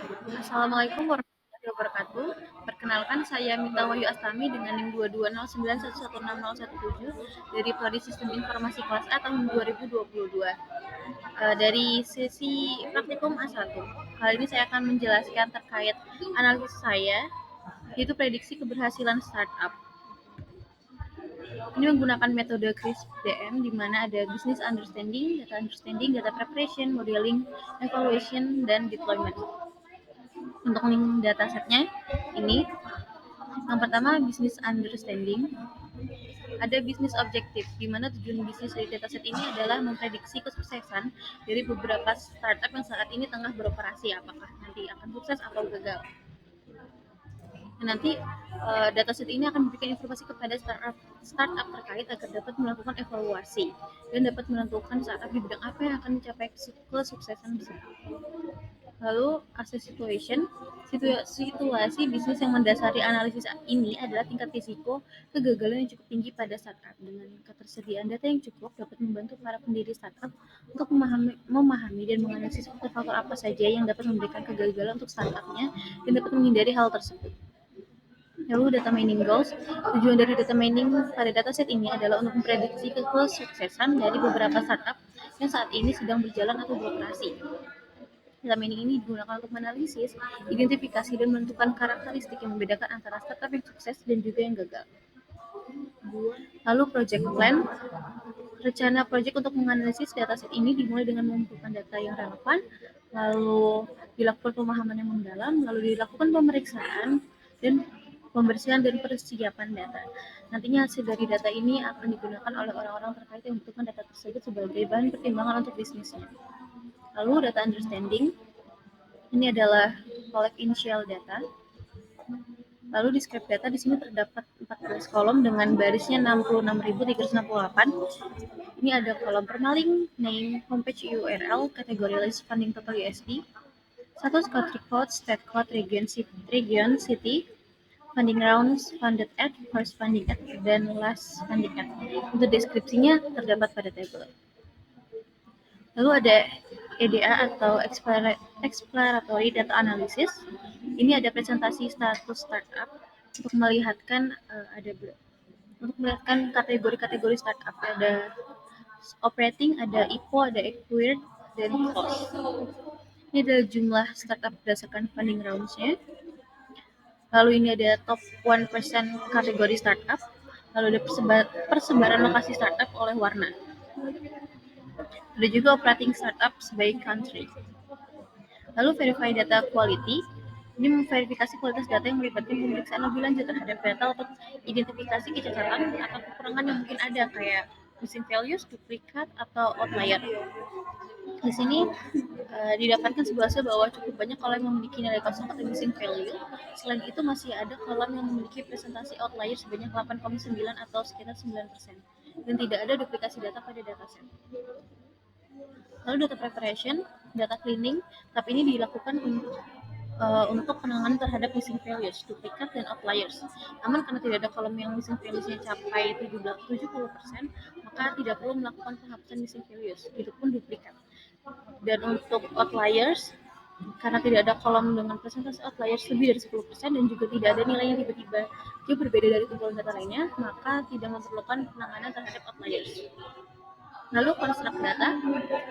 Assalamualaikum warahmatullahi wabarakatuh. Perkenalkan saya Mita Wahyu Astami dengan NIM 2209116017 dari Prodi Sistem Informasi kelas A tahun 2022. Dari sesi praktikum A1. Kali ini saya akan menjelaskan terkait analisis saya, yaitu prediksi keberhasilan startup. Ini menggunakan metode CRISP-DM di mana ada business understanding, data preparation, modeling, evaluation, dan deployment. Untuk link datasetnya ini, yang pertama business understanding, ada business objective, di mana tujuan bisnis dari dataset ini adalah memprediksi kesuksesan dari beberapa startup yang saat ini tengah beroperasi, apakah nanti akan sukses atau gagal. Nanti dataset ini akan memberikan informasi kepada startup terkait agar dapat melakukan evaluasi dan dapat menentukan startup di bidang apa yang akan mencapai kesuksesan besar. Lalu asset situasi bisnis yang mendasari analisis ini adalah tingkat risiko kegagalan yang cukup tinggi pada startup. Dengan ketersediaan data yang cukup dapat membantu para pendiri startup untuk memahami dan menganalisis faktor-faktor apa saja yang dapat memberikan kegagalan untuk startupnya dan dapat menghindari hal tersebut. Lalu data mining goals. Tujuan dari data mining pada dataset ini adalah untuk memprediksi kesuksesan dari beberapa startup yang saat ini sedang berjalan atau beroperasi. Data mining ini digunakan untuk menganalisis, identifikasi, dan menentukan karakteristik yang membedakan antara startup yang sukses dan juga yang gagal. Lalu project plan. Rencana project untuk menganalisis dataset ini dimulai dengan mengumpulkan data yang relevan, lalu dilakukan pemahaman yang mendalam, lalu dilakukan pemeriksaan dan pembersihan dan persiapan data. Nantinya hasil dari data ini akan digunakan oleh orang-orang terkait yang membutuhkan data tersebut sebagai bahan pertimbangan untuk bisnisnya. Lalu data understanding, ini adalah collect initial data. Lalu di script data di sini terdapat 14 kolom dengan barisnya 66.368. Ini ada kolom permaling, name, homepage URL, kategori list, funding total USD, status country code, state code, region, city, funding rounds, funded at, first funding at, dan last funding at. Untuk deskripsinya terdapat pada tabel. Lalu ada EDA atau Exploratory Data Analysis. Ini ada presentasi status startup untuk melihatkan kategori startup. Ada operating, ada IPO, ada acquired, dan close. Ini adalah jumlah startup berdasarkan funding rounds-nya. Lalu ini ada top 1% kategori startup. Lalu ada persebaran lokasi startup oleh warna. Ada juga operating startups by country. Lalu verify data quality. Ini memverifikasi kualitas data yang melibatkan pemeriksaan lebih lanjut terhadap data untuk identifikasi kecacatan atau kekurangan yang mungkin ada, kayak missing values, duplikat, atau outlier. Di sini didapatkan sebuah hasil bahwa cukup banyak kolom yang memiliki nilai kosong atau missing value. Selain itu masih ada kolom yang memiliki presentasi outlier sebanyak 8,9 atau sekitar 9%. Dan tidak ada duplikasi data pada dataset. Lalu data preparation, data cleaning, tapi ini dilakukan untuk penanganan terhadap missing values, duplikat, dan outliers. Namun karena tidak ada kolom yang missing values-nya capai 70%, maka tidak perlu melakukan penghapusan missing values, itu pun duplikat. Dan untuk outliers, karena tidak ada kolom dengan presentasi outliers lebih dari 10% dan juga tidak ada nilai yang tiba-tiba jauh berbeda dari kumpulan data lainnya, maka tidak memerlukan penanganan terhadap outliers. Lalu construct data,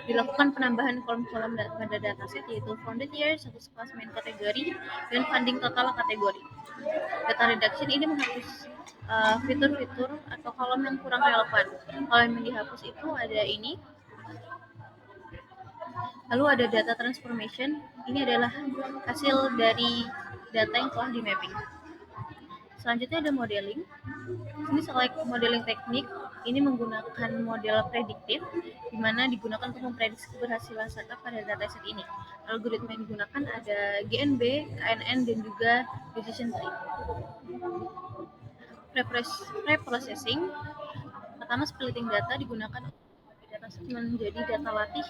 dilakukan penambahan kolom-kolom pada dataset, yaitu founded year, status kelas main kategori, dan funding total kategori. Data reduction ini menghapus fitur-fitur atau kolom yang kurang relevan. Kolom yang dihapus itu ada ini. Lalu ada data transformation, ini adalah hasil dari data yang telah di mapping. Selanjutnya ada modeling. Ini select modeling teknik, ini menggunakan model prediktif, di mana digunakan untuk memprediksi keberhasilan startup pada dataset ini. Algoritma yang digunakan ada GNB, KNN, dan juga decision tree. Preprocessing, pertama splitting data digunakan untuk membagi dataset menjadi data latih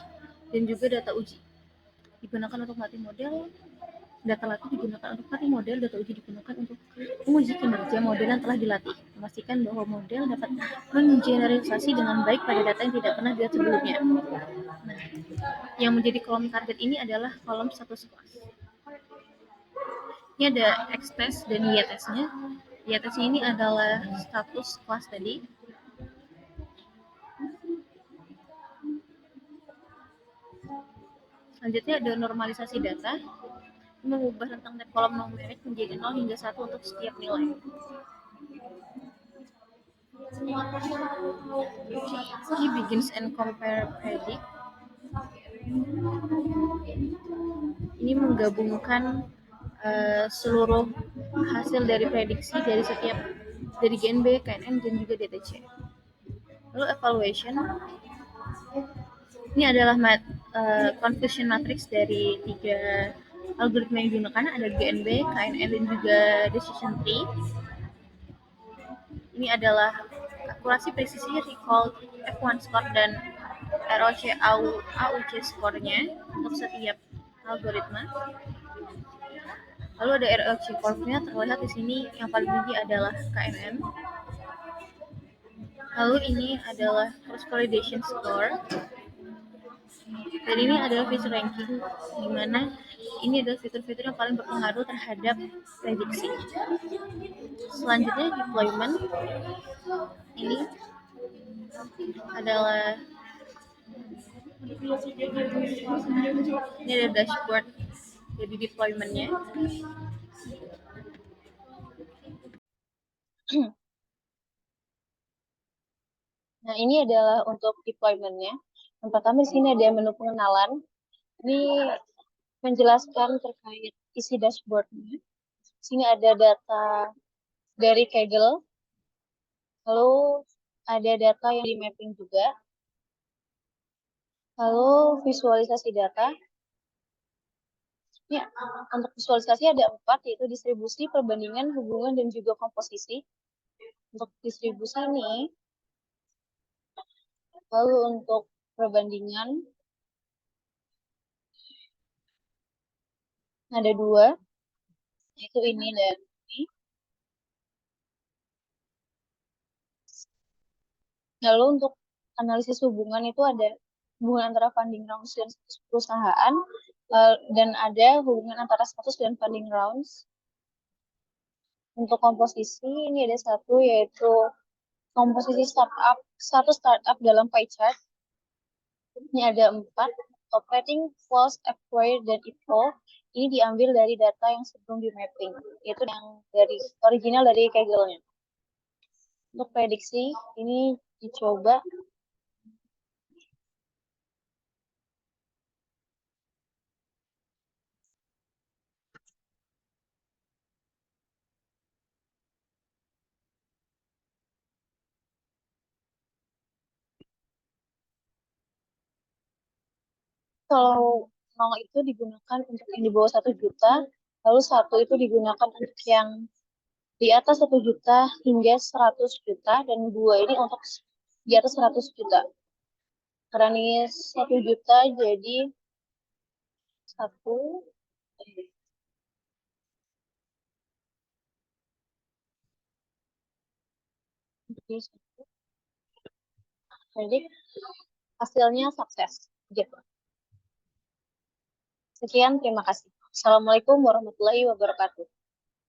dan juga data uji. Digunakan untuk melatih model, data latih digunakan untuk melatih model, data uji digunakan untuk menguji kinerja model yang telah dilatih, memastikan bahwa model dapat mengeneralisasi dengan baik pada data yang tidak pernah dilihat sebelumnya. Nah, yang menjadi kolom target ini adalah kolom status kelas. Ini ada X-test dan Y-testnya. Y-testnya ini adalah status kelas tadi. Selanjutnya ada normalisasi data, mengubah rentang kolom numerik menjadi 0 hingga 1 untuk setiap nilai. He begins and compare predict. Ini menggabungkan seluruh hasil dari prediksi dari setiap dari GNB, KNN, dan juga DTC. Lalu evaluation. Ini adalah confusion matrix dari 3 algoritma yang digunakan, ada GNB, KNN, dan juga decision tree. Ini adalah akurasi presisi recall F1 score dan ROC AUC score-nya untuk setiap algoritma. Lalu ada ROC curve-nya, terlihat di sini yang paling tinggi adalah KNN. Lalu ini adalah cross correlation score. Dan ini adalah feature ranking, di mana ini adalah fitur-fitur yang paling berpengaruh terhadap prediksi. Selanjutnya deployment. Ini adalah dashboard jadi deployment-nya. Nah, ini adalah untuk deployment-nya. Yang pertama di sini ada menu pengenalan. Ini menjelaskan terkait isi dashboard-nya. Di sini ada data dari Kaggle. Lalu ada data yang di mapping juga. Lalu visualisasi data. Ya, untuk visualisasi ada 4, yaitu distribusi, perbandingan, hubungan, dan juga komposisi. Untuk distribusi ini, lalu untuk perbandingan, ada 2, yaitu ini dan ini. Lalu untuk analisis hubungan itu ada hubungan antara funding rounds dan status perusahaan, dan ada hubungan antara status dan funding rounds. Untuk komposisi ini ada 1, yaitu komposisi startup, satu startup dalam pie chart. Ini ada 4, operating, false, acquired, dan IPO. Ini diambil dari data yang sebelum di mapping, yaitu yang dari original dari Kaggle-nya. Untuk prediksi, ini dicoba. Kalau 0 itu digunakan untuk yang di bawah 1 juta, lalu 1 itu digunakan untuk yang di atas 1 juta hingga 100 juta, dan 2 ini untuk di atas 100 juta. Karena ini 1 juta, jadi 1. Jadi hasilnya sukses. Gitu. Sekian, terima kasih. Assalamualaikum warahmatullahi wabarakatuh.